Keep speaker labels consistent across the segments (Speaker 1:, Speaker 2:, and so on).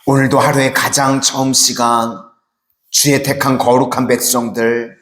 Speaker 1: 오늘도 하루의 가장 처음 시간, 주의 택한 거룩한 백성들,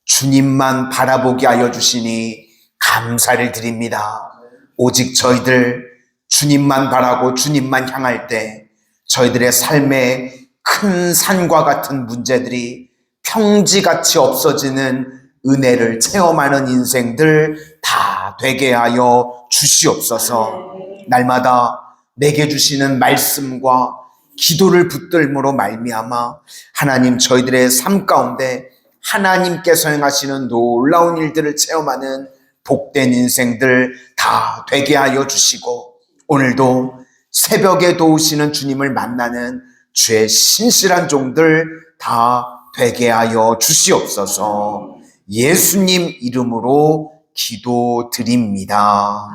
Speaker 1: 주님만 바라보게 하여 주시니 감사를 드립니다. 오직 저희들 주님만 바라고 주님만 향할 때 저희들의 삶에 큰 산과 같은 문제들이 평지같이 없어지는 은혜를 체험하는 인생들 다 되게 하여 주시옵소서. 날마다 내게 주시는 말씀과 기도를 붙들므로 말미암아 하나님 저희들의 삶 가운데 하나님께서 행하시는 놀라운 일들을 체험하는 복된 인생들 다 되게 하여 주시고, 오늘도 새벽에 도우시는 주님을 만나는 주의 신실한 종들 다 되게 하여 주시옵소서. 예수님 이름으로 기도드립니다.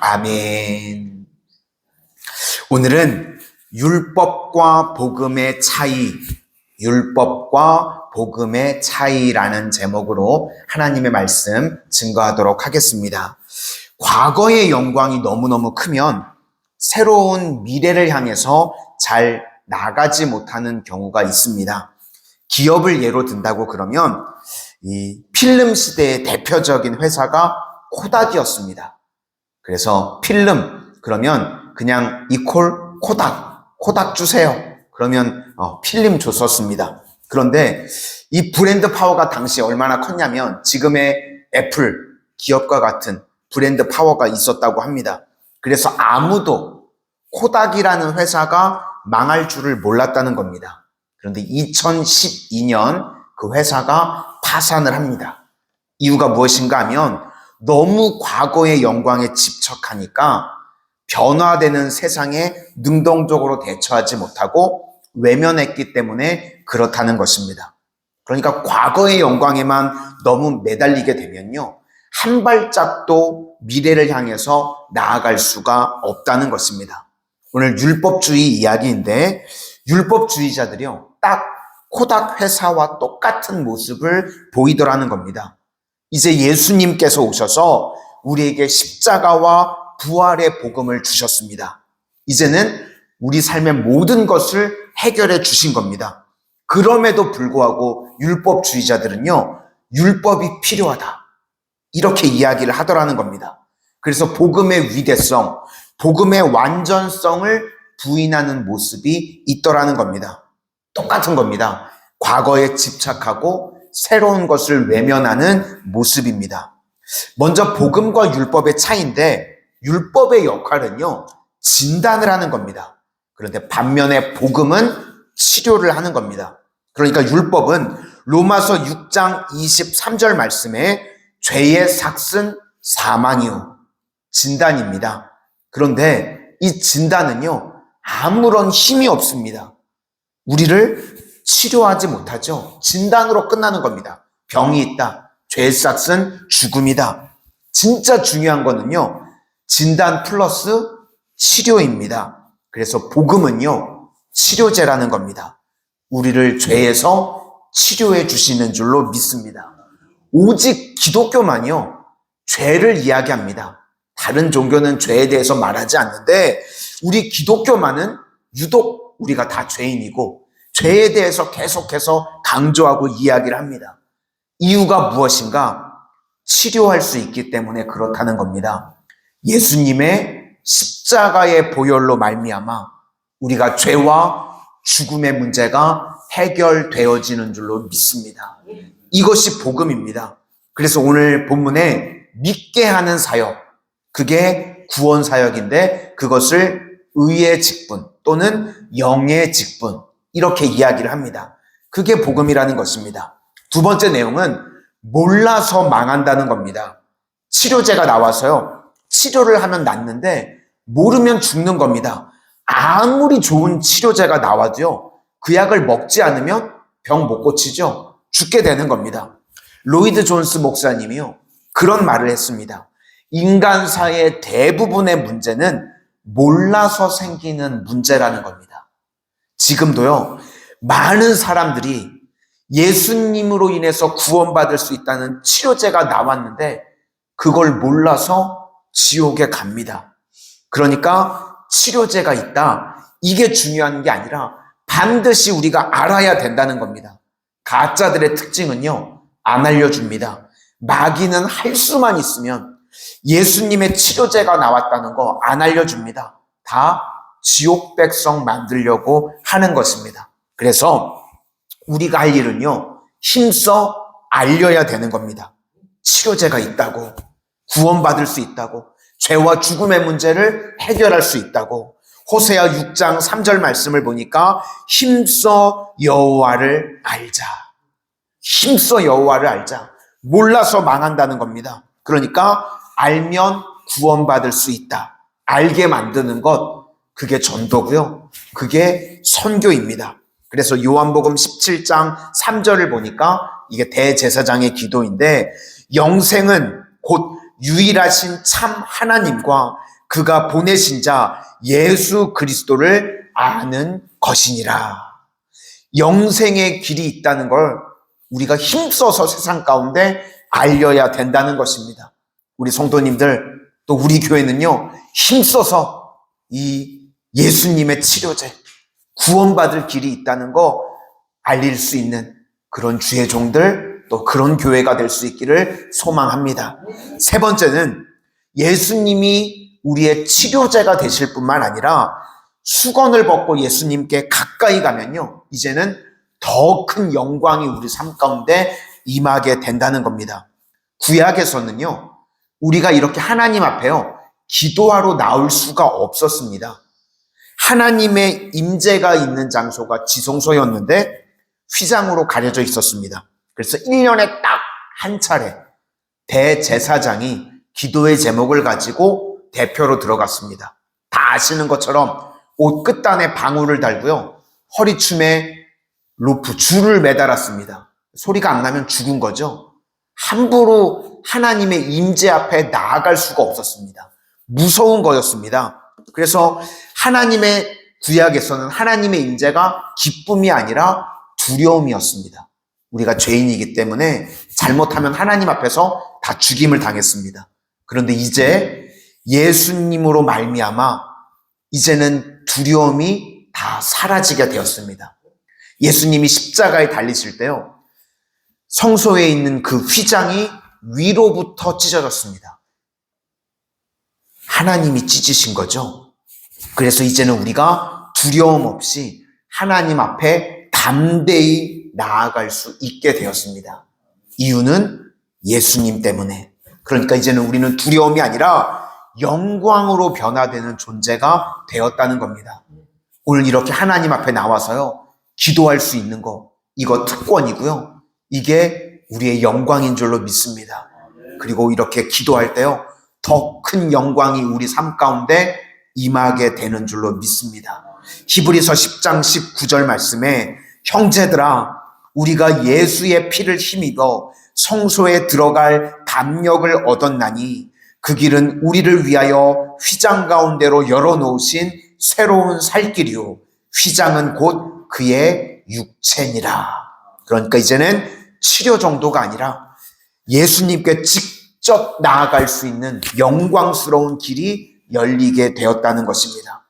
Speaker 1: 아멘. 오늘은 율법과 복음의 차이, 율법과 복음의 차이라는 제목으로 하나님의 말씀 증거하도록 하겠습니다. 과거의 영광이 너무너무 크면 새로운 미래를 향해서 잘 나가지 못하는 경우가 있습니다. 기업을 예로 든다고 그러면 이 필름 시대의 대표적인 회사가 코닥이었습니다. 그래서 필름 그러면 그냥 이콜 코닥 주세요. 그러면 필름 줬었습니다. 그런데 이 브랜드 파워가 당시에 얼마나 컸냐면 지금의 애플 기업과 같은 브랜드 파워가 있었다고 합니다. 그래서 아무도 코닥이라는 회사가 망할 줄을 몰랐다는 겁니다. 그런데 2012년 그 회사가 파산을 합니다. 이유가 무엇인가 하면 너무 과거의 영광에 집착하니까 변화되는 세상에 능동적으로 대처하지 못하고 외면했기 때문에 그렇다는 것입니다. 그러니까 과거의 영광에만 너무 매달리게 되면요, 한 발짝도 미래를 향해서 나아갈 수가 없다는 것입니다. 오늘 율법주의 이야기인데, 율법주의자들이요, 딱 코닥 회사와 똑같은 모습을 보이더라는 겁니다. 이제 예수님께서 오셔서 우리에게 십자가와 부활의 복음을 주셨습니다. 이제는 우리 삶의 모든 것을 해결해 주신 겁니다. 그럼에도 불구하고 율법주의자들은요, 율법이 필요하다, 이렇게 이야기를 하더라는 겁니다. 그래서 복음의 위대성, 복음의 완전성을 부인하는 모습이 있더라는 겁니다. 똑같은 겁니다. 과거에 집착하고 새로운 것을 외면하는 모습입니다. 먼저 복음과 율법의 차이인데, 율법의 역할은요, 진단을 하는 겁니다. 그런데 반면에 복음은 치료를 하는 겁니다. 그러니까 율법은 로마서 6장 23절 말씀에 죄의 삭은 사망이요, 진단입니다. 그런데 이 진단은요, 아무런 힘이 없습니다. 우리를 치료하지 못하죠. 진단으로 끝나는 겁니다. 병이 있다, 죄의 삭은 죽음이다. 진짜 중요한 거는요, 진단 플러스 치료입니다. 그래서 복음은요, 치료제라는 겁니다. 우리를 죄에서 치료해 주시는 줄로 믿습니다. 오직 기독교만요, 죄를 이야기합니다. 다른 종교는 죄에 대해서 말하지 않는데 우리 기독교만은 유독 우리가 다 죄인이고 죄에 대해서 계속해서 강조하고 이야기를 합니다. 이유가 무엇인가? 치료할 수 있기 때문에 그렇다는 겁니다. 예수님의 십자가의 보혈로 말미암아 우리가 죄와 죽음의 문제가 해결되어지는 줄로 믿습니다. 이것이 복음입니다. 그래서 오늘 본문에 믿게 하는 사역, 그게 구원 사역인데 그것을 의의 직분 또는 영의 직분, 이렇게 이야기를 합니다. 그게 복음이라는 것입니다. 두 번째 내용은 몰라서 망한다는 겁니다. 치료제가 나와서요, 치료를 하면 낫는데 모르면 죽는 겁니다. 아무리 좋은 치료제가 나와도요, 그 약을 먹지 않으면 병 못 고치죠. 죽게 되는 겁니다. 로이드 존스 목사님이요, 그런 말을 했습니다. 인간사의 대부분의 문제는 몰라서 생기는 문제라는 겁니다. 지금도요, 많은 사람들이 예수님으로 인해서 구원받을 수 있다는 치료제가 나왔는데 그걸 몰라서 지옥에 갑니다. 그러니까 치료제가 있다, 이게 중요한 게 아니라 반드시 우리가 알아야 된다는 겁니다. 가짜들의 특징은요, 안 알려줍니다. 마귀는 할 수만 있으면 예수님의 치료제가 나왔다는 거 안 알려줍니다. 다 지옥 백성 만들려고 하는 것입니다. 그래서 우리가 할 일은요, 힘써 알려야 되는 겁니다. 치료제가 있다고, 구원받을 수 있다고, 죄와 죽음의 문제를 해결할 수 있다고. 호세아 6장 3절 말씀을 보니까 힘써 여호와를 알자. 힘써 여호와를 알자. 몰라서 망한다는 겁니다. 그러니까 알면 구원받을 수 있다. 알게 만드는 것, 그게 전도고요. 그게 선교입니다. 그래서 요한복음 17장 3절을 보니까 이게 대제사장의 기도인데, 영생은 곧 유일하신 참 하나님과 그가 보내신 자 예수 그리스도를 아는 것이니라. 영생의 길이 있다는 걸 우리가 힘써서 세상 가운데 알려야 된다는 것입니다. 우리 성도님들, 또 우리 교회는요, 힘써서 이 예수님의 치료제, 구원받을 길이 있다는 거 알릴 수 있는 그런 주의 종들, 또 그런 교회가 될 수 있기를 소망합니다. 세 번째는 예수님이 우리의 치료제가 되실 뿐만 아니라 수건을 벗고 예수님께 가까이 가면요, 이제는 더 큰 영광이 우리 삶 가운데 임하게 된다는 겁니다. 구약에서는요, 우리가 이렇게 하나님 앞에요, 기도하러 나올 수가 없었습니다. 하나님의 임재가 있는 장소가 지성소였는데 휘장으로 가려져 있었습니다. 그래서 1년에 딱 한 차례 대제사장이 기도의 제목을 가지고 대표로 들어갔습니다. 다 아시는 것처럼 옷 끝단에 방울을 달고요, 허리춤에 로프, 줄을 매달았습니다. 소리가 안 나면 죽은 거죠. 함부로 하나님의 임재 앞에 나아갈 수가 없었습니다. 무서운 거였습니다. 그래서 하나님의 구약에서는 하나님의 임재가 기쁨이 아니라 두려움이었습니다. 우리가 죄인이기 때문에 잘못하면 하나님 앞에서 다 죽임을 당했습니다. 그런데 이제 예수님으로 말미암아 이제는 두려움이 다 사라지게 되었습니다. 예수님이 십자가에 달리실 때요, 성소에 있는 그 휘장이 위로부터 찢어졌습니다. 하나님이 찢으신 거죠. 그래서 이제는 우리가 두려움 없이 하나님 앞에 담대히 나아갈 수 있게 되었습니다. 이유는 예수님 때문에. 그러니까 이제는 우리는 두려움이 아니라 영광으로 변화되는 존재가 되었다는 겁니다. 오늘 이렇게 하나님 앞에 나와서요, 기도할 수 있는 거, 이거 특권이고요. 이게 우리의 영광인 줄로 믿습니다. 그리고 이렇게 기도할 때요, 더 큰 영광이 우리 삶 가운데 임하게 되는 줄로 믿습니다. 히브리서 10장 19절 말씀에 형제들아, 우리가 예수의 피를 힘입어 성소에 들어갈 담력을 얻었나니 그 길은 우리를 위하여 휘장 가운데로 열어놓으신 새로운 살 길이요 휘장은 곧 그의 육체니라. 그러니까 이제는 치료 정도가 아니라 예수님께 직접 나아갈 수 있는 영광스러운 길이 열리게 되었다는 것입니다.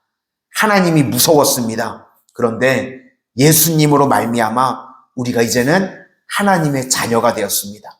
Speaker 1: 하나님이 무서웠습니다. 그런데 예수님으로 말미암아 우리가 이제는 하나님의 자녀가 되었습니다.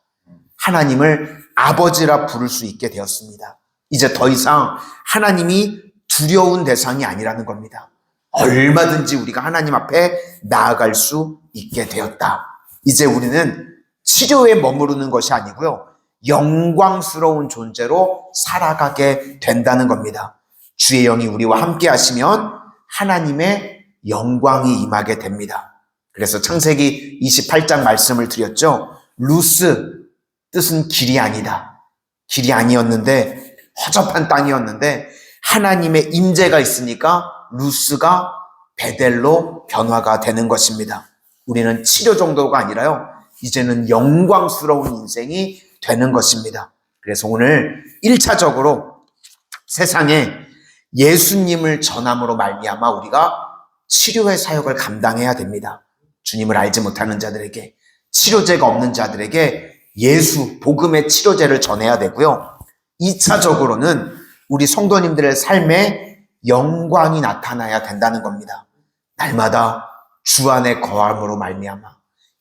Speaker 1: 하나님을 아버지라 부를 수 있게 되었습니다. 이제 더 이상 하나님이 두려운 대상이 아니라는 겁니다. 얼마든지 우리가 하나님 앞에 나아갈 수 있게 되었다. 이제 우리는 치료에 머무르는 것이 아니고요, 영광스러운 존재로 살아가게 된다는 겁니다. 주의 영이 우리와 함께 하시면 하나님의 영광이 임하게 됩니다. 그래서 창세기 28장 말씀을 드렸죠. 루스, 뜻은 길이 아니다. 길이 아니었는데, 허접한 땅이었는데 하나님의 임재가 있으니까 루스가 베델로 변화가 되는 것입니다. 우리는 치료 정도가 아니라요, 이제는 영광스러운 인생이 되는 것입니다. 그래서 오늘 1차적으로 세상에 예수님을 전함으로 말미암아 우리가 치료의 사역을 감당해야 됩니다. 주님을 알지 못하는 자들에게, 치료제가 없는 자들에게 예수, 복음의 치료제를 전해야 되고요. 2차적으로는 우리 성도님들의 삶에 영광이 나타나야 된다는 겁니다. 날마다 주 안에 거함으로 말미암아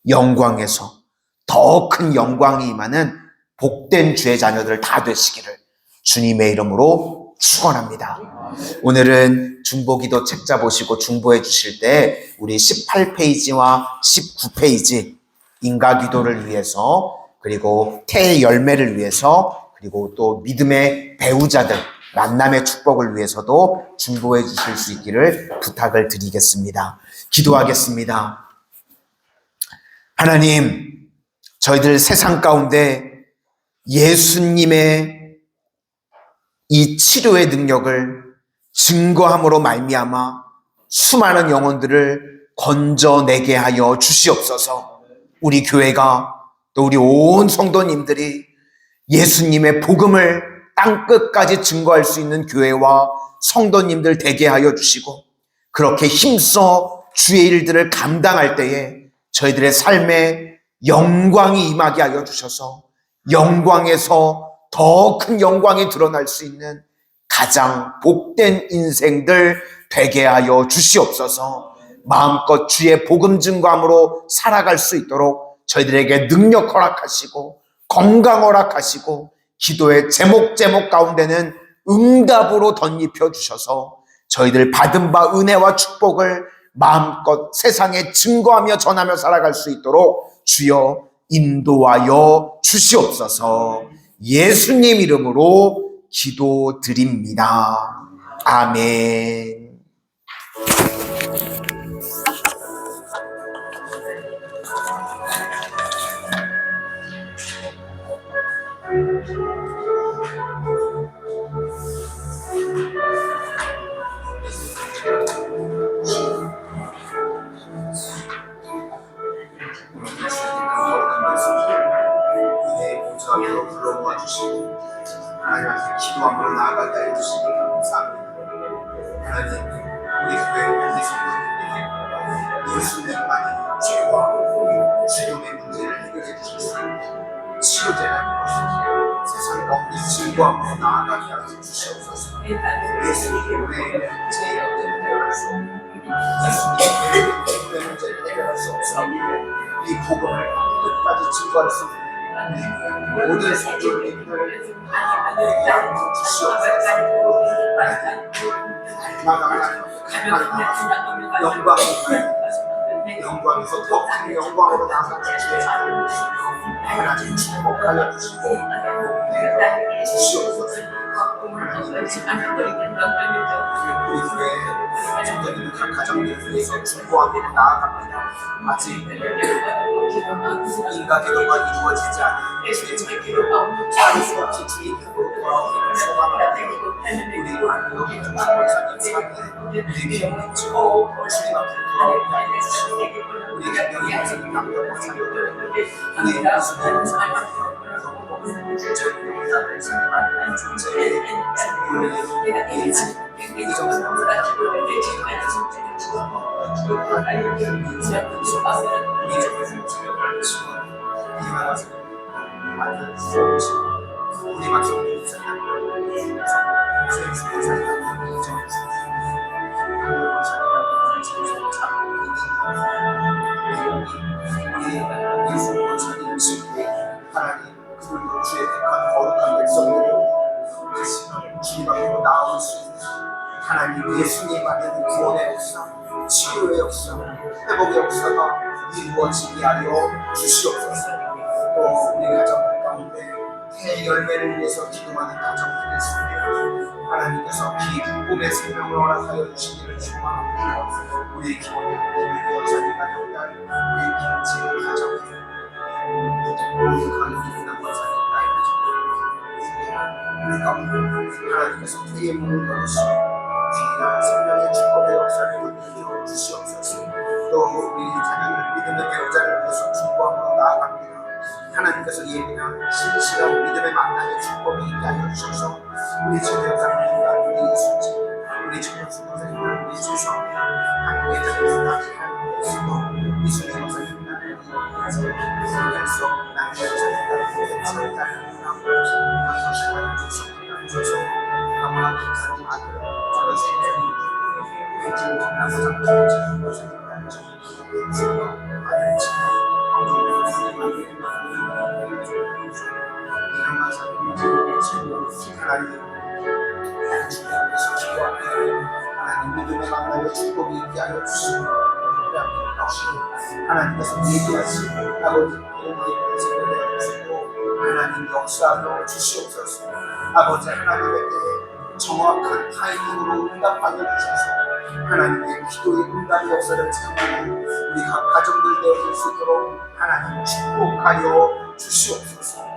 Speaker 1: 영광에서 더 큰 영광이 임하는 복된 주의 자녀들 다 되시기를 주님의 이름으로 축원합니다. 오늘은 중보기도 책자 보시고 중보해 주실 때 우리 18페이지와 19페이지 인가기도를 위해서, 그리고 태의 열매를 위해서, 그리고 또 믿음의 배우자들 만남의 축복을 위해서도 중보해 주실 수 있기를 부탁을 드리겠습니다. 기도하겠습니다. 하나님, 저희들 세상 가운데 예수님의 이 치료의 능력을 증거함으로 말미암아 수많은 영혼들을 건져내게 하여 주시옵소서. 우리 교회가, 또 우리 온 성도님들이 예수님의 복음을 땅끝까지 증거할 수 있는 교회와 성도님들 되게 하여 주시고, 그렇게 힘써 주의 일들을 감당할 때에 저희들의 삶에 영광이 임하게 하여 주셔서 영광에서 더 큰 영광이 드러날 수 있는 가장 복된 인생들 되게 하여 주시옵소서. 마음껏 주의 복음 증거함으로 살아갈 수 있도록 저희들에게 능력 허락하시고 건강 허락하시고 기도의 제목 가운데는 응답으로 덧입혀 주셔서 저희들 받은 바 은혜와 축복을 마음껏 세상에 증거하며 전하며 살아갈 수 있도록 주여 인도하여 주시옵소서. 예수님 이름으로 기도드립니다. 아멘. 불러모아 주시고 하나님 앞에 기도함으로 나아가게 해주시니 감사합니다. 하나님, 우리 교회 우리 성도님들이 예수님만이 죄와 죽음의 문제를 해결해 주실 수 있는 치료제라는 것을 세상 가운데 증거함으로 나아가게 하여 주시옵소서. 예수님 때문에 죄의 문제를 해결할 수 없고 예수님 때문에 문제를 해결할 수 없어 이 복음을 끝까지 증거할 수 있는 모든 성도님들 양보 주시옵소서. 영광에서 더 큰 영광으로 나아가는 주의 하나님 축복하여 주시고 주시옵소서. 우리 교회 성도님들 각 가정들 위해서 중보하고 나아갑니다. 아직 인가기도가 이루어지지 않은 주의 자녀들 자를 수 없이 주의 곁으로 돌아오기를 소망합니다. 우리 안동의 중보사님 사는 우리 기업님 주님 앞에 돌아오게 하여 주시고 우리 김영희 목사님 남편 목사님 우리 이수님 목사님 하나님, 그들도 주의 택한 거룩한 백성들이 주님 앞으로 나올 수 있는 하나님 예수님 안에는 구원의 역사, 치료의 역사, 회복의 역사가 이루어지게 하여 주시옵소서. 또 우리 가정들 가운데 새 열매를 위해서 기도하는 가정들이 있습니다. 하나님께서 기쁨의 생명을 허락하여 주시기를 축원합니다. 우리 기도자님 가정들, 우리 김치 가정들, 우리 강기훈 권사님 딸 가정들, 우리 가운데 하나님께서 주의 문을 열으시고 귀한 생명의 축복의 역사를 이루어 주시옵소서. 또 우리 자녀들 믿음의 배우자를 위해서 중보함으로 나아갑니다. 하나님께서 예민한 신실한 믿음의 만남의 축복이 있게 하여 주셔서 우리 전역사님과 우리 이수지, 우리 전역수고사님과 우리 주성, 한국의 전역사님과 수고, 이수지 목사님과 그래서 나의 전역사님과 전역사님과 감사시간을 주셔서 아마 기사님 아들 저의 생명이 우리 주님 나서 장사를 주는 것입니다.
Speaker 2: 하나님 믿음의 만남의 축복이 있게 하여 주시고 하나님께서 예비하신 아버지 하나님 역사하여 주시옵소서. 아버지 하나님의 때에 정확한 타이밍으로 응답하여 주셔서 하나님의 기도의 응답의 역사를 체험하는 우리 각 가정들 되어질 수 있도록 하나님 축복하여 주시옵소서.